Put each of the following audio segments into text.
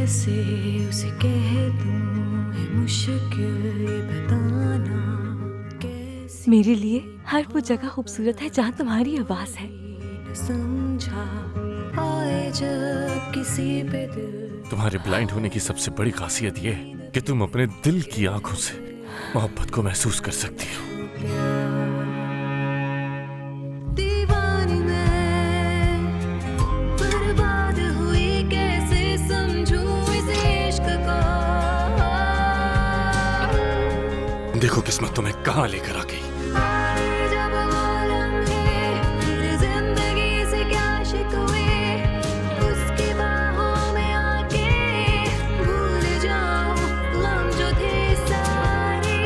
कैसे उसे कह दूं, है मुश्किल ये बताना कैसे। मेरे लिए हर वो जगह खूबसूरत है जहाँ तुम्हारी आवाज है। न समझा आए जब किसी पे दिल। तुम्हारे ब्लाइंड होने की सबसे बड़ी खासियत ये है कि तुम अपने दिल की आंखों से मोहब्बत को महसूस कर सकती हो। दीवानी मैं बर्बाद हुई, कैसे समझूं इस इश्क को। देखो किस्मत तुम्हें कहाँ लेकर आ गई। जब वो लम्हे मेरी जिंदगी से क्या शिकवे, उसकी बाहों में आके भूल जाऊं गम जो थे सारे।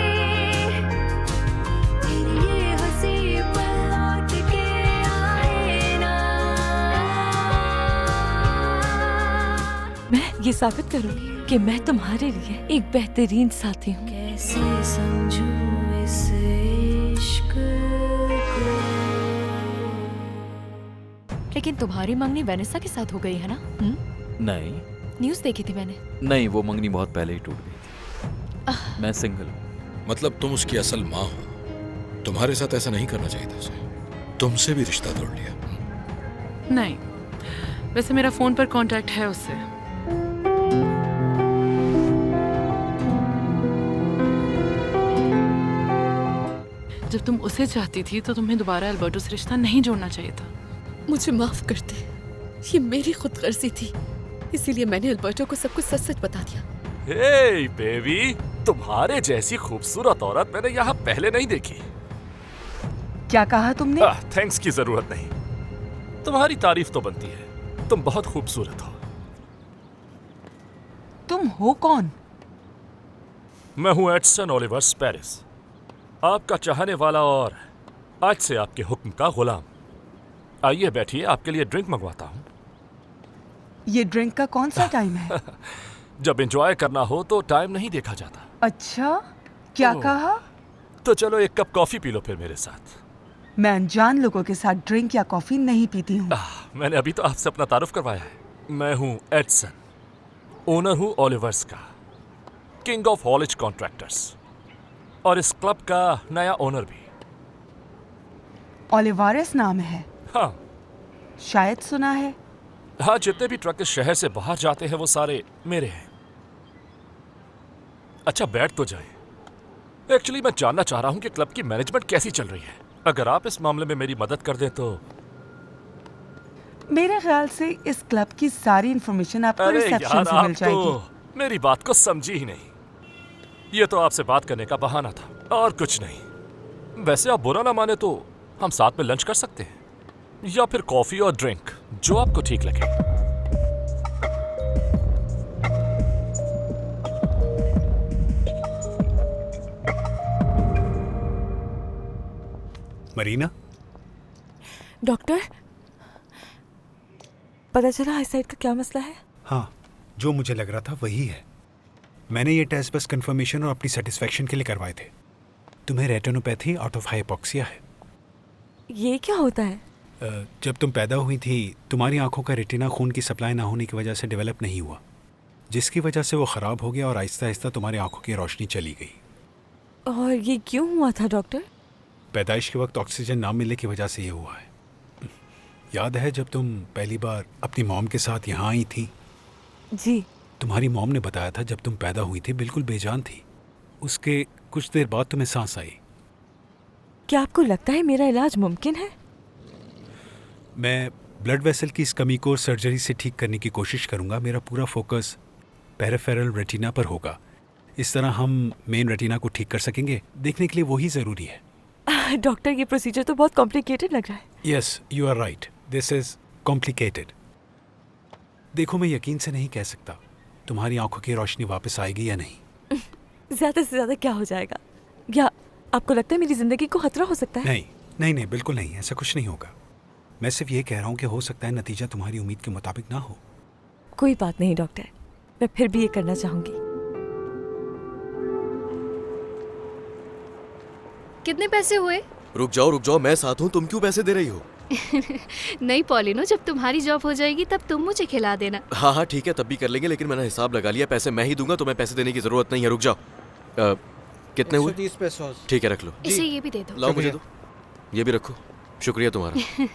फिर ये हंसी पल लौट के आए ना। मैं ये साबित करूंगी कि मैं तुम्हारे लिए एक बेहतरीन साथी हूँ। कैसे समझूं इस इश्क को। लेकिन तुम्हारी मंगनी वेनेसा के साथ हो गई है ना? नहीं न्यूज़ देखी थी मैंने। नहीं, वो मंगनी बहुत पहले ही टूट गई थी। मैं सिंगल हूँ। मतलब तुम उसकी असल माँ हो। तुम्हारे साथ ऐसा नहीं करना चाहिए था उसे। तुमसे भी रिश्ता तोड़ लिया। नहीं, वैसे मेरा फोन पर कांटेक्ट है उससे। जब तुम उसे चाहती थी तो तुम्हें दोबारा अल्बर्टो से रिश्ता नहीं जोड़ना चाहिए था। मुझे माफ कर दे, ये मेरी खुदगर्जी थी, इसीलिए मैंने अल्बर्टो को सब कुछ सच सच बता दिया। हे बेबी, तुम्हारे जैसी खूबसूरत औरत मैंने यहाँ पहले नहीं देखी। क्या कहा तुमने? थैंक्स की जरूरत नहीं। तुम्हारी तारीफ तो बनती है। तुम बहुत खूबसूरत हो। तुम हो कौन? मैं हूँ एडसन ओलिवर्स पेरिस, आपका चाहने वाला और आज से आपके हुक्म का गुलाम। आइए बैठिए, आपके लिए ड्रिंक मंगवाता हूँ। ये ड्रिंक का कौन सा टाइम है? जब एंजॉय करना हो तो टाइम नहीं देखा जाता। अच्छा, क्या कहा? तो चलो एक कप कॉफी पी लो फिर मेरे साथ। मैं अनजान लोगों के साथ ड्रिंक या कॉफी नहीं पीती हूँ। मैंने अभी तो आपसे अपना तारुफ करवाया है। मैं हूँ एडसन, ओनर हूँ ओलिवर्स का, किंग ऑफ हॉलिज कॉन्ट्रैक्टर्स, और इस क्लब का नया ओनर भी। ओलिवारेस नाम है? हाँ शायद सुना है। हाँ, जितने भी ट्रक इस शहर से बाहर जाते हैं वो सारे मेरे हैं। अच्छा बैठ तो जाए। एक्चुअली मैं जानना चाह रहा हूँ कि क्लब की मैनेजमेंट कैसी चल रही है। अगर आप इस मामले में मेरी मदद कर दें तो। मेरे ख्याल से इस क्लब की सारी इंफॉर्मेशन आपको अरे रिसेप्शन यार, से आप मिल जाएगी। तो मेरी बात को समझी ही नहीं। ये तो आपसे बात करने का बहाना था और कुछ नहीं। वैसे आप बुरा ना माने तो हम साथ में लंच कर सकते हैं, या फिर कॉफी और ड्रिंक, जो आपको ठीक लगे। मरीना, डॉक्टर, पता चला आईसाइट का क्या मसला है? हाँ, जो मुझे लग रहा था वही है। मैंने ये टेस्ट बस कंफर्मेशन और अपनी सेटिस्फेक्शन के लिए करवाए थे। तुम्हें रेटिनोपैथी आउट ऑफ हाइपोक्सिया है। ये क्या होता है? जब तुम पैदा हुई थी तुम्हारी आंखों का रेटिना खून की सप्लाई ना होने की वजह से डेवलप नहीं हुआ, जिसकी वजह से वो ख़राब हो गया और आहिस्ता आहिस्ता तुम्हारी आंखों की रोशनी चली गई। और ये क्यों हुआ था डॉक्टर? पैदाइश के वक्त ऑक्सीजन ना मिलने की वजह से ये हुआ है। याद है जब तुम पहली बार अपनी मॉम के साथ यहाँ आई थी? जी। तुम्हारी मॉम ने बताया था जब तुम पैदा हुई थी बिल्कुल बेजान थी। उसके कुछ देर बाद तुम्हें सांस आई। क्या आपको लगता है मेरा इलाज मुमकिन है? मैं ब्लड वेसल की इस कमी को सर्जरी से ठीक करने की कोशिश करूंगा। मेरा पूरा फोकस पेरिफेरल रेटिना पर होगा। इस तरह हम मेन रेटिना को ठीक कर सकेंगे। देखने के लिए वही ज़रूरी है। डॉक्टर, ये प्रोसीजर तो बहुत कॉम्प्लिकेटेड लग रहा है। Yes, you are right, this is complicated. देखो, मैं यकीन से नहीं कह सकता तुम्हारी आंखों की रोशनी वापस आएगी या नहीं। ज्यादा से ज्यादा क्या हो जाएगा? या आपको लगता है मेरी जिंदगी को खतरा हो सकता है? नहीं नहीं नहीं, बिल्कुल नहीं, ऐसा कुछ नहीं होगा। मैं सिर्फ ये कह रहा हूँ कि हो सकता है नतीजा तुम्हारी उम्मीद के मुताबिक ना हो। कोई बात नहीं डॉक्टर, मैं फिर भी ये करना चाहूंगी। कितने पैसे हुए? रुक जाओ, मैं साथ हूँ। तुम क्यों पैसे दे रही हो? नहीं पॉलिनो, जब तुम्हारी जॉब हो जाएगी तब तुम मुझे खिला देना। हाँ हाँ ठीक है, तब भी कर लेंगे, लेकिन मैंने हिसाब लगा लिया, पैसे मैं ही दूंगा, तुम्हें पैसे देने की जरूरत नहीं है। रुक जाओ, कितने हुए? 130 पेसोस। ठीक है, रख लो। इसे ये भी दे दो। लाओ मुझे दो, ये भी रखो। शुक्रिया तुम्हारा।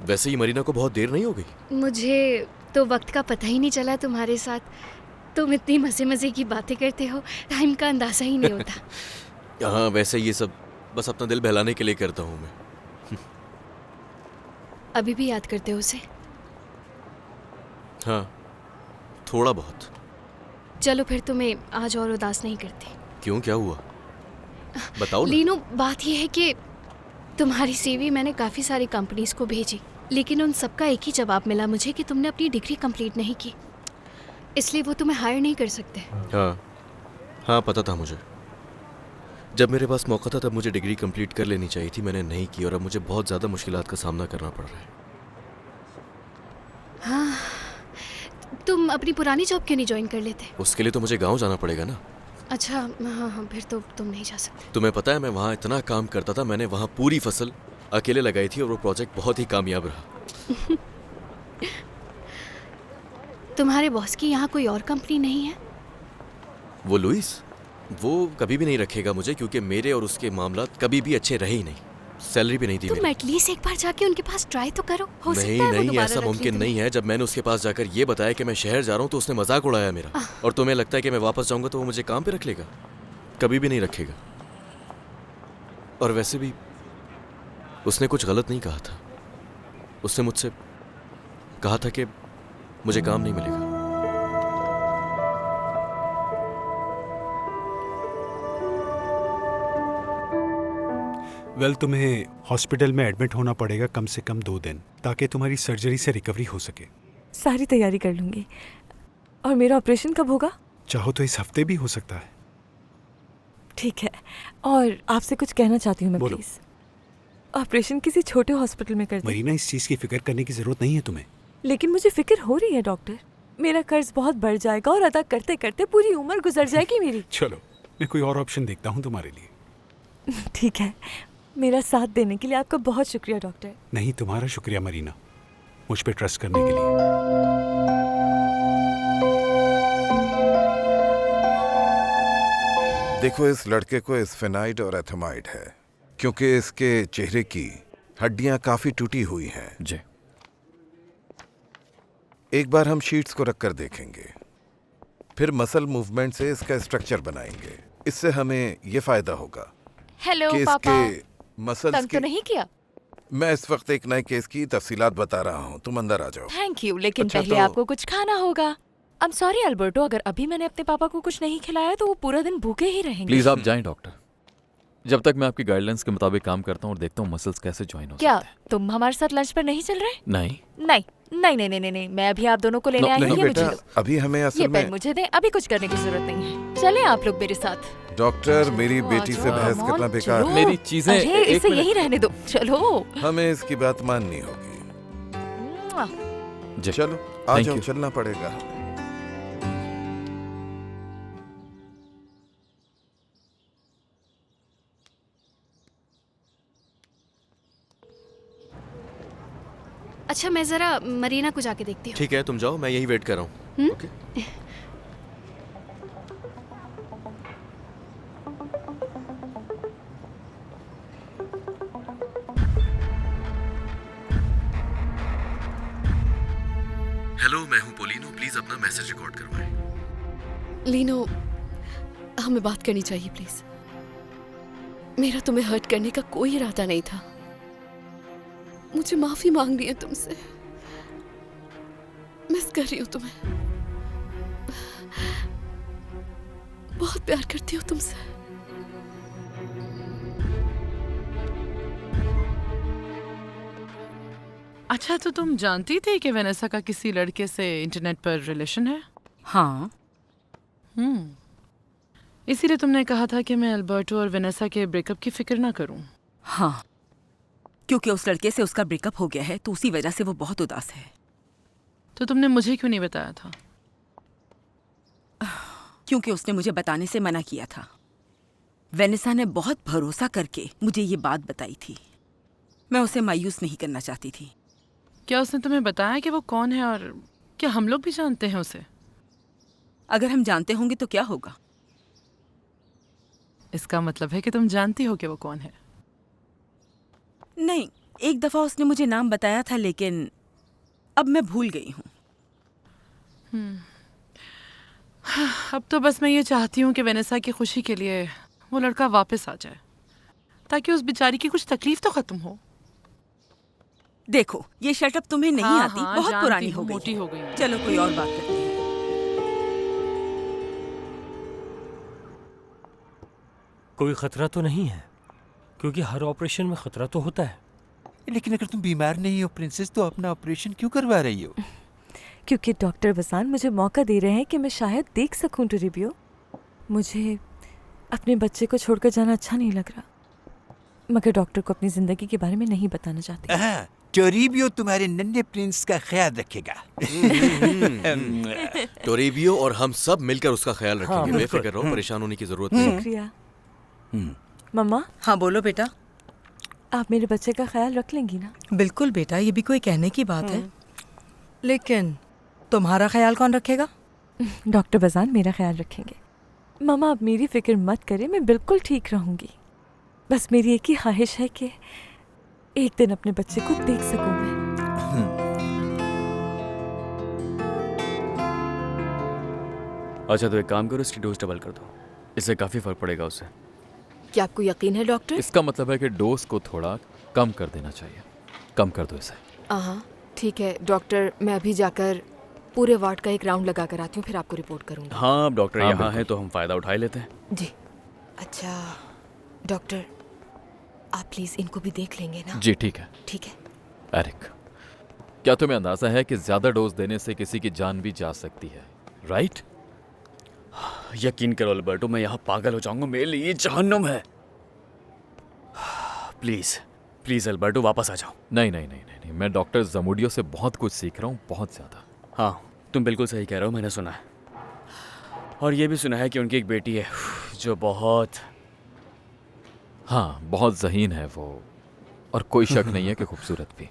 वैसे ही मरीना को बहुत देर नहीं हो गई? मुझे तो वक्त का पता ही नहीं चला तुम्हारे साथ। तुम इतनी मजे मजे की बातें करते हो, टाइम का अंदाजा ही नहीं होता। हाँ, वैसे ये सब बस अपना दिल बहलाने के लिए करता हूँ मैं। अभी भी याद करते हो उसे? हाँ, थोड़ा बहुत। चलो फिर तुम्हें आज और उदास नहीं करती। क्यों, क्या हुआ? बताओ ना। लीनो, बात यह है कि तुम्हारी सीवी मैंने काफ़ी सारी कंपनीज को भेजी, लेकिन उन सबका एक ही जवाब मिला मुझे कि तुमने अपनी डिग्री कंप्लीट नहीं की, इसलिए वो तुम्हें हायर नहीं कर सकते। हाँ, पता था मुझे। जब मेरे पास मौका था तब मुझे डिग्री कंप्लीट कर लेनी चाहिए थी, मैंने नहीं की और अब मुझे बहुत ज़्यादा मुश्किलात का सामना करना पड़ रहा है। हाँ, तुम अपनी पुरानी जॉब क्यों नहीं ज्वाइन कर लेते? उसके लिए तो मुझे गाँव जाना पड़ेगा ना। अच्छा, हाँ, फिर तो तुम नहीं जा सकते। तुम्हें पता है मैं वहाँ इतना काम करता था, मैंने वहाँ पूरी फसल अकेले लगाई थी और वो प्रोजेक्ट बहुत ही कामयाब रहा। तुम्हारे बॉस की यहाँ कोई और कंपनी नहीं है? वो लुइस, वो कभी भी नहीं रखेगा मुझे, क्योंकि मेरे और उसके मामलात कभी भी अच्छे रहे ही नहीं। सैलरी भी नहीं दी तुम मेरी। एटलीस्ट एक बार जाके उनके पास ट्राई तो करो, हो सकता है वो नहीं, दोबारा ऐसा रख मुमकिन ले नहीं है। जब मैंने उसके पास जाकर ये बताया कि मैं शहर जा रहा हूँ तो उसने मजाक उड़ाया मेरा। और तुम्हें लगता है कि मैं वापस जाऊंगा तो वो मुझे काम पे रख लेगा? कभी भी नहीं रखेगा। और वैसे भी उसने कुछ गलत नहीं कहा था। उसने मुझसे कहा था कि मुझे काम नहीं मिलेगा। वेल, तुम्हें हॉस्पिटल में एडमिट होना पड़ेगा कम से कम 2 दिन, ताकि तुम्हारी सर्जरी से रिकवरी हो सके। सारी तैयारी कर लूंगी। और मेरा ऑपरेशन कब होगा? चाहो तो इस हफ्ते भी हो सकता है। ठीक है, और आपसे कुछ कहना चाहती हूँ मैं, बोलो। प्लीज। ऑपरेशन किसी छोटे हॉस्पिटल में कर दें। मरीना, इस चीज की फिक्र करने की जरूरत नहीं है तुम्हें। लेकिन मुझे फिक्र हो रही है डॉक्टर। मेरा कर्ज बहुत बढ़ जाएगा और अदा करते करते पूरी उम्र गुजर जाएगी मेरी। चलो, मैं कोई और ऑप्शन देखता हूँ तुम्हारे लिए। ठीक है, मेरा साथ देने के लिए आपका बहुत शुक्रिया डॉक्टर। नहीं, तुम्हारा शुक्रिया मरीना, मुझ पे ट्रस्ट करने के लिए। देखो, इस लड़के को स्फेनाइड और एथेमाइड है, क्योंकि इसके चेहरे की हड्डियां काफी टूटी हुई हैं। जी। एक बार हम शीट्स को रखकर देखेंगे, फिर मसल मूवमेंट से इसका स्ट्रक्चर बनाएंगे। इससे हमें ये फायदा होगा हेलो कि पापा, इसके मसल्स तंग तो नहीं किया? मैं इस वक्त एक नए केस की तफसीलात बता रहा हूँ, तुम अंदर आ जाओ। थैंक यू, लेकिन अच्छा, पहले तो- आपको कुछ खाना होगा। आई एम सॉरी अल्बर्टो, अगर अभी मैंने अपने पापा को कुछ नहीं खिलाया तो वो पूरा दिन भूखे ही रहेंगे। प्लीज आप जाएं डॉक्टर, जब तक मैं आपकी गाइडलाइंस के मुताबिक काम करता हूँ और देखता हूँ मसल्स कैसे ज्वाइन हो क्या सकते हैं। तुम हमारे साथ लंच पर नहीं चल रहे? नहीं नहीं नहीं नहीं नहीं नहीं, मैं अभी आप दोनों को लेने आई हूँ। ये मुझे बेटा, दो। अभी हमें ये असल पेन में मुझे दे, अभी कुछ करने की जरूरत नहीं है। चले आप लोग मेरे साथ। डॉक्टर, मेरी बेटी से बहस Come on, करना बेकार चलो। है। मेरी चीजें अरे एक इसे मिनट। यही रहने दो, चलो। हमें इसकी बात माननी होगी। जी। चलो आ Thank जाओ, you. चलना पड़ेगा। अच्छा, मैं जरा मरीना को जाके देखती हूँ। ठीक है, तुम जाओ, मैं यही वेट कर रहा हूँ। ओके। हेलो, मैं हूँ पोलिनो, प्लीज अपना मैसेज रिकॉर्ड करवाएं। लीनो, हमें बात करनी चाहिए प्लीज। मेरा तुम्हें हर्ट करने का कोई इरादा नहीं था। मुझे माफी मांगनी है तुमसे। मिस कर रही हूँ तुम्हें, बहुत प्यार करती हूँ तुमसे। अच्छा, तो तुम जानती थी कि वेनेसा का किसी लड़के से इंटरनेट पर रिलेशन है? हाँ। इसीलिए तुमने कहा था कि मैं अल्बर्टो और वेनेसा के ब्रेकअप की फिक्र ना करूं। हाँ, क्योंकि उस लड़के से उसका ब्रेकअप हो गया है तो उसी वजह से वो बहुत उदास है। तो तुमने मुझे क्यों नहीं बताया था? क्योंकि उसने मुझे बताने से मना किया था। वेनेसा ने बहुत भरोसा करके मुझे ये बात बताई थी। मैं उसे मायूस नहीं करना चाहती थी। क्या उसने तुम्हें बताया कि वो कौन है, और क्या हम लोग भी जानते हैं उसे? अगर हम जानते होंगे तो क्या होगा? इसका मतलब है कि तुम जानती हो कि वो कौन है। नहीं, एक दफा उसने मुझे नाम बताया था, लेकिन अब मैं भूल गई हूँ। अब तो बस मैं ये चाहती हूँ कि वेनेसा की खुशी के लिए वो लड़का वापस आ जाए, ताकि उस बेचारी की कुछ तकलीफ तो खत्म हो। देखो, ये शर्ट अब तुम्हें नहीं हाँ, आती, हाँ, बहुत जानती पुरानी हूँ, हो गई मोटी है। हो गई है। चलो कोई और बात करते हैं। कोई खतरा तो नहीं है, क्योंकि हर ऑपरेशन में खतरा तो होता है। लेकिन अगर तुम बीमार नहीं हो प्रिंसेस, तो अपना ऑपरेशन क्यों करवा रही हो? क्योंकि डॉक्टर वसान मुझे मौका दे रहे हैं कि मैं शायद देख सकूं टोरिबियो। मुझे अपने बच्चे को छोड़कर जाना अच्छा नहीं लग रहा, मगर डॉक्टर को अपनी जिंदगी के बारे में नहीं बताना चाहती। हाँ, टोरिबियो तुम्हारे नन्हे प्रिंस का ख्याल रखेगा। टोरिबियो और हम सब मिलकर उसका ख्याल रखेंगे। हाँ, बेफिक्र रहो, परेशान होने की जरूरत नहीं है। शुक्रिया। मम्मा। हाँ बोलो बेटा। आप मेरे बच्चे का ख्याल रख लेंगी ना? बिल्कुल बेटा, ये भी कोई कहने की बात है। लेकिन तुम्हारा ख्याल कौन रखेगा? डॉक्टर बजान मेरा ख्याल रखेंगे। मामा, आप मेरी फिक्र मत करें, मैं बिल्कुल ठीक रहूंगी। बस मेरी एक ही ख्वाहिश है कि एक दिन अपने बच्चे को देख सकूं मैं। अच्छा तो एक काम करो, इसकी डोज डबल कर दो, इससे काफ़ी फर्क पड़ेगा उससे। क्या आपको यकीन है डॉक्टर? इसका मतलब है कि डोज को थोड़ा कम कर देना चाहिए। कम कर दो इसे। हाँ ठीक है डॉक्टर, मैं अभी जाकर पूरे वार्ड का एक राउंड लगा कर आती हूँ, फिर आपको रिपोर्ट करूँगी। हाँ, अब डॉक्टर हाँ, यहाँ है तो हम फ़ायदा उठा ही लेते हैं। जी। अच्छा डॉक्टर, आप प्लीज़ इनको भी देख लेंगे ना? जी ठीक है। ठीक है। एरिक, क्या तुम्हें अंदाजा है कि ज्यादा डोज देने से किसी की जान भी जा सकती है, राइट? यकीन करो अल्बर्टो, मैं यहाँ पागल हो जाऊंगा, मेरे लिए जहन्नुम है। प्लीज प्लीज अल्बर्टो, वापस आ जाओ। नहीं नहीं नहीं नहीं, नहीं। मैं डॉक्टर जमुडियो से बहुत कुछ सीख रहा हूँ, बहुत ज्यादा। हाँ तुम बिल्कुल सही कह रहे हो, मैंने सुना है। और ये भी सुना है कि उनकी एक बेटी है जो बहुत बहुत ज़हीन है वो, और कोई शक नहीं है कि खूबसूरत भी।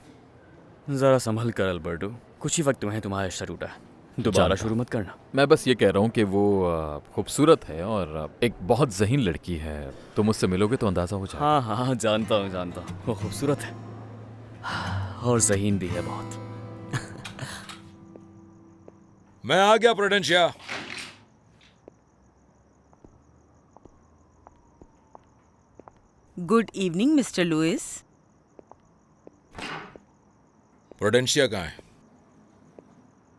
ज़रा संभल कर अल्बर्टो, कुछ ही वक्त में है तुम्हारा रिश्ता टूटा है, दोबारा शुरू मत करना। मैं बस ये कह रहा हूँ कि वो खूबसूरत है और एक बहुत ज़हीन लड़की है। तुम उससे मिलोगे तो अंदाज़ा हो जाएगा। हाँ हाँ जानता हूँ, वो खूबसूरत है और ज़हीन भी है बहुत। मैं आ गया Prudencia. Good evening mister Louis. Prudencia कहाँ है?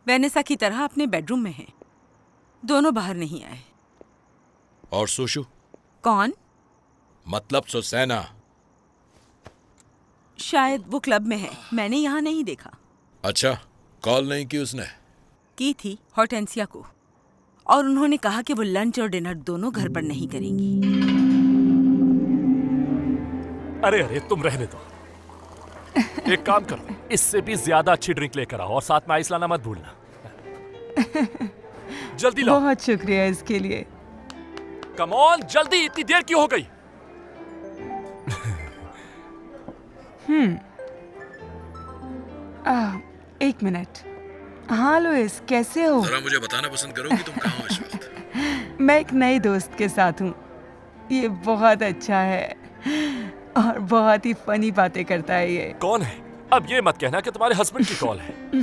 वेनेसा की तरह अपने बेडरूम में है, दोनों बाहर नहीं आए। और सुशु? कौन? मतलब सुसैना। शायद वो क्लब में है, मैंने यहाँ नहीं देखा। अच्छा, कॉल नहीं की उसने? की थी हॉर्टेंसिया को, और उन्होंने कहा कि वो लंच और डिनर दोनों घर पर नहीं करेंगी। अरे अरे तुम रहने दो। एक काम करो, इससे भी ज्यादा अच्छी ड्रिंक लेकर आओ और साथ में आइस लाना मत भूलना। जल्दी लाओ। बहुत शुक्रिया इसके लिए। कम ऑन, जल्दी, इतनी देर क्यों हो गई? एक मिनट। हाँ लुइस, कैसे हो? जरा मुझे बताना पसंद करोगी तुम कहाँ हो इस वक्त? मैं एक नए दोस्त के साथ हूँ। ये बहुत अच्छा है और बहुत ही फनी बातें करता है ये। कौन है? अब ये मत कहना कि तुम्हारे हस्बैंड की कॉल है।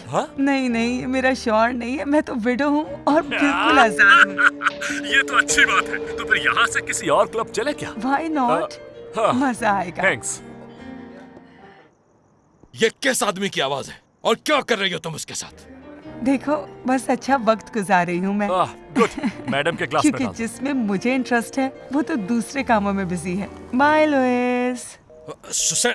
हाँ? नहीं नहीं, ये मेरा शौहर नहीं है, मैं तो विडो हूँ और बिल्कुल आजाद हूँ। ये तो अच्छी बात है। तो फिर यहाँ से किसी और क्लब चले क्या? Why not? मजा आएगा। थैंक्स। ये किस आदमी की आवाज है और क्या कर रही हो तुम उसके साथ? देखो, बस अच्छा वक्त गुजार रही हूँ मैं। गुड। मैडम के ग्लास में क्योंकि डाल दो। जिसमें मुझे इंटरेस्ट है वो तो दूसरे कामों में बिजी है। Bye Louis. सुसैन,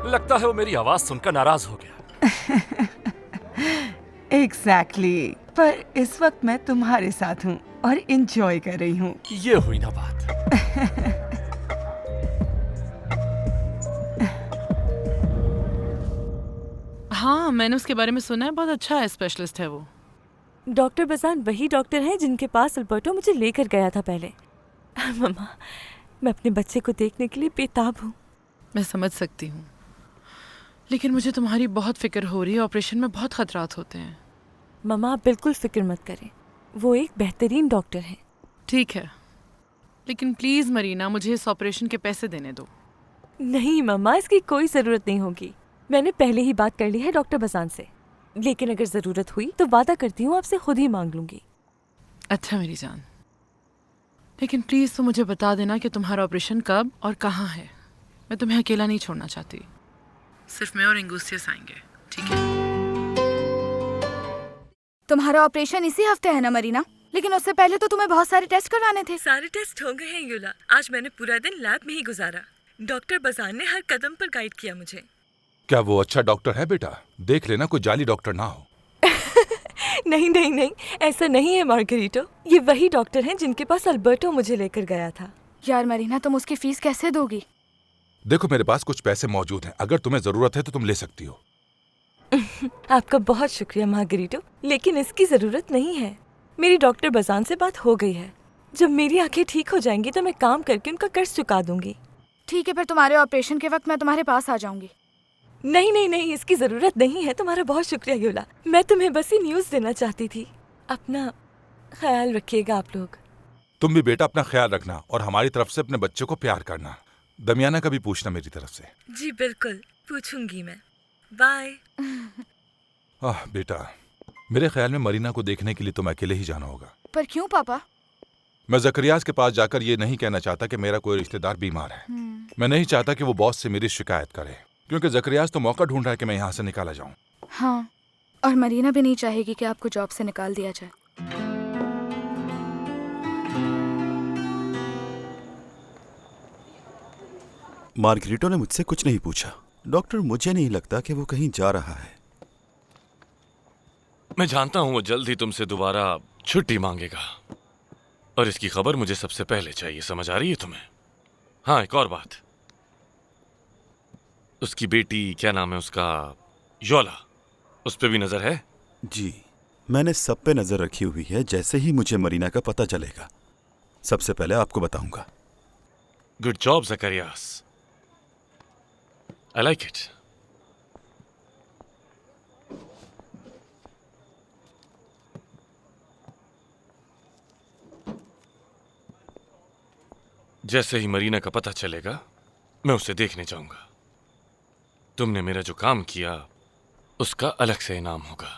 लगता है वो मेरी आवाज सुनकर नाराज हो गया। एग्जैक्टली। पर इस वक्त मैं तुम्हारे साथ हूँ और एंजॉय कर रही हूँ। ये हुई ना बात। हाँ मैंने उसके बारे में सुना है, बहुत अच्छा है, स्पेशलिस्ट है वो। डॉक्टर बसान वही डॉक्टर हैं जिनके पास अल्बर्टो मुझे लेकर गया था पहले। मम्मा, मैं अपने बच्चे को देखने के लिए बेताब हूँ। मैं समझ सकती हूँ, लेकिन मुझे तुम्हारी बहुत फिक्र हो रही है। ऑपरेशन में बहुत खतरात होते हैं। मम्मा, आप बिल्कुल फिक्र मत करें, वो एक बेहतरीन डॉक्टर हैं। ठीक है, लेकिन प्लीज़ मरीना, मुझे इस ऑपरेशन के पैसे देने दो। नहीं मम्मा, इसकी कोई ज़रूरत नहीं होगी। मैंने पहले ही बात कर ली है डॉक्टर बसान से, लेकिन अगर ज़रूरत हुई तो वादा करती हूँ आपसे खुद ही मांग लूँगी। अच्छा मेरी जान, लेकिन प्लीज़ तो मुझे बता देना कि तुम्हारा ऑपरेशन कब और कहाँ है। मैं तुम्हें अकेला नहीं छोड़ना चाहती। सिर्फ मैं और इंगूसियस आएंगे, ठीक है? तुम्हारा ऑपरेशन इसी हफ्ते है ना मरीना? लेकिन उससे पहले तो तुम्हें बहुत सारे टेस्ट करवाने थे। सारे टेस्ट हो गए हैं युला। आज मैंने पूरा दिन लैब में ही गुजारा। डॉक्टर बसान ने हर कदम पर गाइड किया मुझे। क्या वो अच्छा डॉक्टर है बेटा? देख लेना कोई जाली डॉक्टर ना हो। नहीं नहीं नहीं, ऐसा नहीं है मार्गरीटो। ये वही डॉक्टर हैं जिनके पास अल्बर्टो मुझे लेकर गया था। यार मरीना, तुम उसकी फीस कैसे दोगी? देखो मेरे पास कुछ पैसे मौजूद हैं, अगर तुम्हें जरूरत है तो तुम ले सकती हो। आपका बहुत शुक्रिया मार्गरीटो, लेकिन इसकी जरूरत नहीं है। मेरी डॉक्टर बसान से बात हो गई है। जब मेरी आंखें ठीक हो जाएंगी तो मैं काम करके उनका कर्ज चुका दूंगी। ठीक है, फिर तुम्हारे ऑपरेशन के वक्त मैं तुम्हारे पास आ जाऊंगी। नहीं नहीं नहीं, इसकी जरूरत नहीं है। तुम्हारा बहुत शुक्रिया युला। मैं तुम्हें बस ही न्यूज़ देना चाहती थी। अपना ख्याल रखिएगा आप लोग। तुम भी बेटा अपना ख्याल रखना और हमारी तरफ से अपने बच्चे को प्यार करना। दमियाना का भी पूछना मेरी तरफ से। जी बिल्कुल, पूछूंगी मैं। बाय। बेटा, मेरे ख्याल में मरीना को देखने के लिए तुम अकेले ही जाना होगा। पर क्यों पापा? मैं जकरियास के पास जाकर ये नहीं कहना चाहता कि मेरा कोई रिश्तेदार बीमार है। मैं नहीं चाहता कि वो बॉस से मेरी शिकायत करे, क्योंकि जकरियास तो मौका ढूंढ रहा है कि मैं यहाँ से निकाला जाऊँ। हाँ, और मरीना भी नहीं चाहेगी कि आपको जॉब से निकाल दिया जाए। मार्गरीटो ने मुझसे कुछ नहीं पूछा। डॉक्टर, मुझे नहीं लगता कि वो कहीं जा रहा है। मैं जानता हूं वो जल्द ही तुमसे दोबारा छुट्टी मांगेगा, और इसकी खबर मुझे सबसे पहले चाहिए। समझ आ रही है तुम्हें? हाँ, एक और बात, उसकी बेटी, क्या नाम है उसका, योला, उस पे भी नजर है? जी, मैंने सब पे नजर रखी हुई है। जैसे ही मुझे मरीना का पता चलेगा सबसे पहले आपको बताऊंगा। Good job Zacharias, I like it. जैसे ही मरीना का पता चलेगा मैं उसे देखने जाऊंगा। तुमने मेरा जो काम किया उसका अलग से इनाम होगा।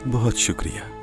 बहुत शुक्रिया।